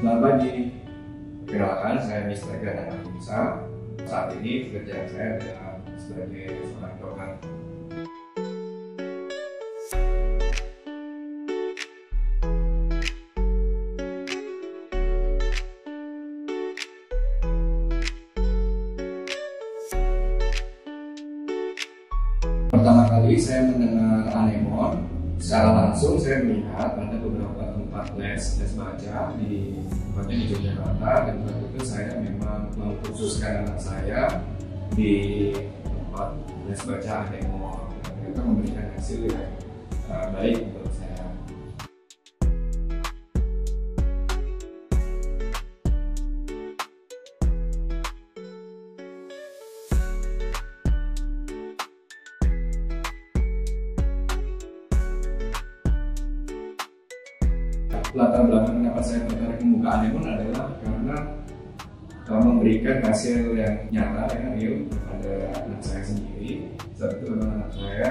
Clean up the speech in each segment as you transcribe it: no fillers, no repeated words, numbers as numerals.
Selamat pagi, perkenalkan saya Mr. Gana Nisa. Saat ini pekerjaan saya adalah sebagai seorang dokter. Pertama kali saya mendengar anemon, secara langsung saya melihat ada beberapa tempat les baca di tempatnya di Yogyakarta, dan waktu itu saya memang mengkhususkan anak saya di tempat les baca anemon. Mereka memberikan hasil yang baik untuk saya. Latar belakang kenapa saya tertarik membuka anemon adalah karena memberikan hasil yang nyata, yang real kepada anak saya sendiri. Saat itu anak saya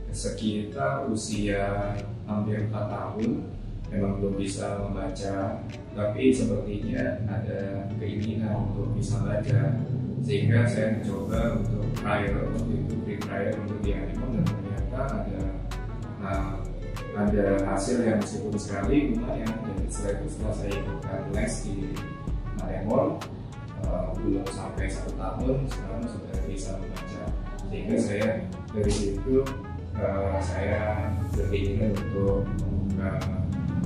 sekitar usia hampir 4 tahun, memang belum bisa membaca, tapi sepertinya ada keinginan untuk bisa baca, sehingga saya mencoba untuk trial, waktu itu free trial untuk di anemon, dan ternyata ada hasil yang meskipun sekali lumayan. Dan setelah saya ikutkan les di anemon, belum sampai 1 tahun sekarang sudah bisa membaca, sehingga saya dari situ saya berkeinginan untuk membuka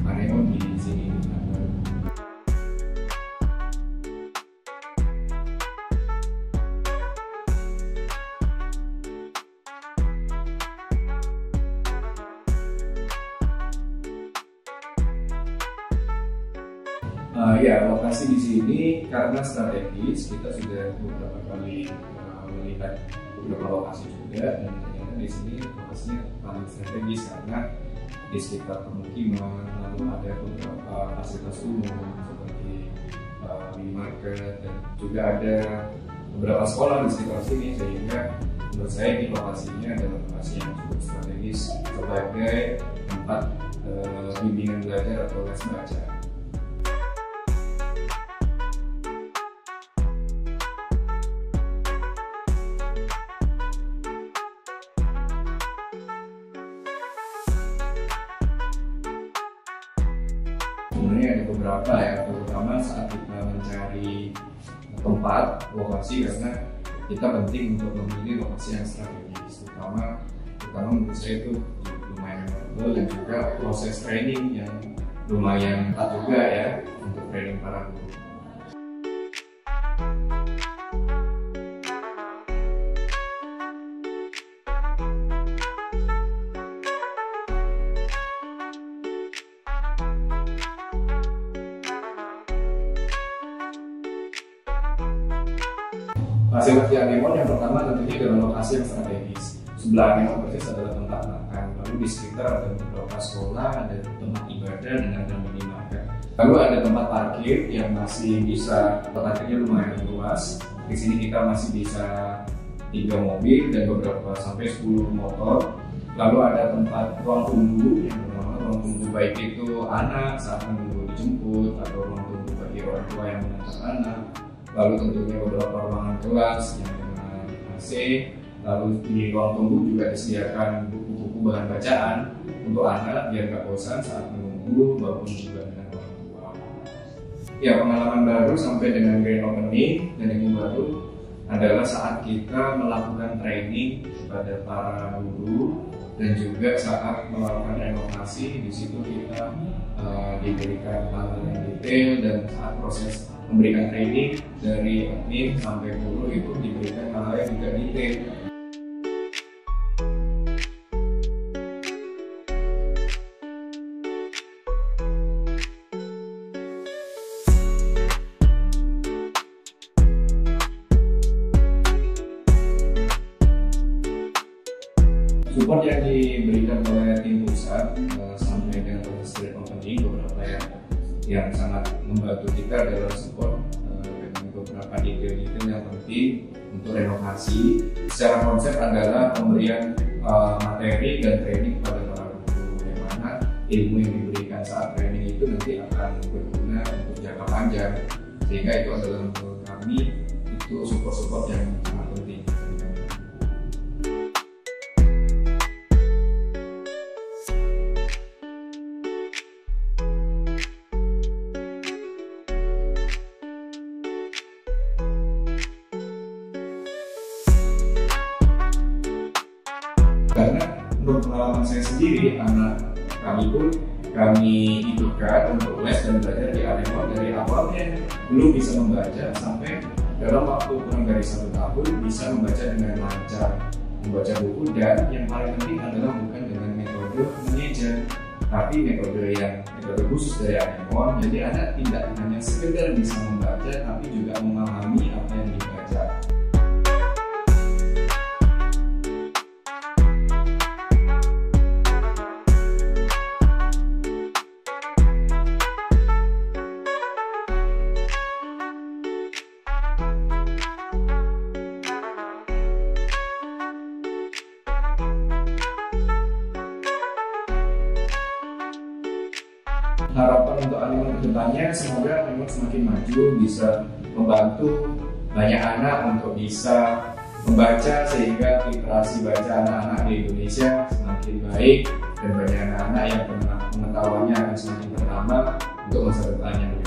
anemon di sini. Ya, lokasi di sini karena strategis, kita sudah beberapa kali melihat beberapa lokasi juga, dan ternyata di sini lokasinya paling strategis karena di sekitar permukiman, lalu ada beberapa fasilitas umum seperti minimarket, dan juga ada beberapa sekolah di sekitar sini, sehingga menurut saya ini lokasinya adalah lokasi yang cukup strategis sebagai tempat bimbingan belajar atau les baca. Sebenarnya ada beberapa ya, terutama saat kita mencari tempat, lokasi, karena kita penting untuk memilih lokasi yang strategis, terutama menurut saya itu lumayan memorable, dan juga proses training yang lumayan ketat juga ya untuk training para guru. Fasilitas anemon yang pertama tentunya dalam lokasi yang strategis. Sebelah anemon persis adalah tempat makan, lalu di sekitar ada beberapa sekolah, ada tempat ibadah, dan ada minimarket. Lalu ada tempat parkir yang masih bisa, parkirnya lumayan luas. Di sini kita masih bisa 3 mobil dan beberapa sampai 10 motor. Lalu ada tempat ruang tunggu, yang bernama ruang tunggu baik itu anak saat menunggu dijemput, atau ruang tunggu bagi orang tua yang mengantar anak. Lalu tentunya beberapa ruangan kelas yang dengan AC. Lalu di ruang tunggu juga disediakan buku-buku bahan bacaan untuk anak biar nggak bosan saat menunggu, maupun juga dengan orang tua. Ya, pengalaman baru sampai dengan grand opening dan yang baru adalah saat kita melakukan training kepada para guru, dan juga saat melakukan renovasi. Di situ kita diberikan hal yang detail, dan saat proses memberikan training dari admin sampai guru itu diberikan hal yang juga detail. Support yang diberikan oleh tim pusat sampai dengan proses grand opening, beberapa yang sangat membantu kita adalah support dengan beberapa detail-detail yang penting untuk renovasi. Secara konsep adalah pemberian materi dan training kepada para guru, yang mana ilmu yang diberikan saat training itu nanti akan berguna untuk jangka panjang, sehingga itu adalah menurut kami itu support yang sangat penting. Karena menurut pengalaman saya sendiri, anak kami pun kami hidupkan untuk les dan belajar di Anemon dari awalnya belum bisa membaca sampai dalam waktu kurang dari 1 tahun bisa membaca dengan lancar, membaca buku, dan yang paling penting adalah bukan dengan metode mengeja, tapi metode khusus dari Anemon. Jadi anak tidak hanya sekedar bisa membaca tapi juga memahami apa yang dibaca. Harapan untuk Anemon ke depannya, semoga Anemon semakin maju, bisa membantu banyak anak untuk bisa membaca, sehingga literasi baca anak-anak di Indonesia semakin baik dan banyak anak-anak yang pengetahuannya akan semakin bertambah untuk masa depannya.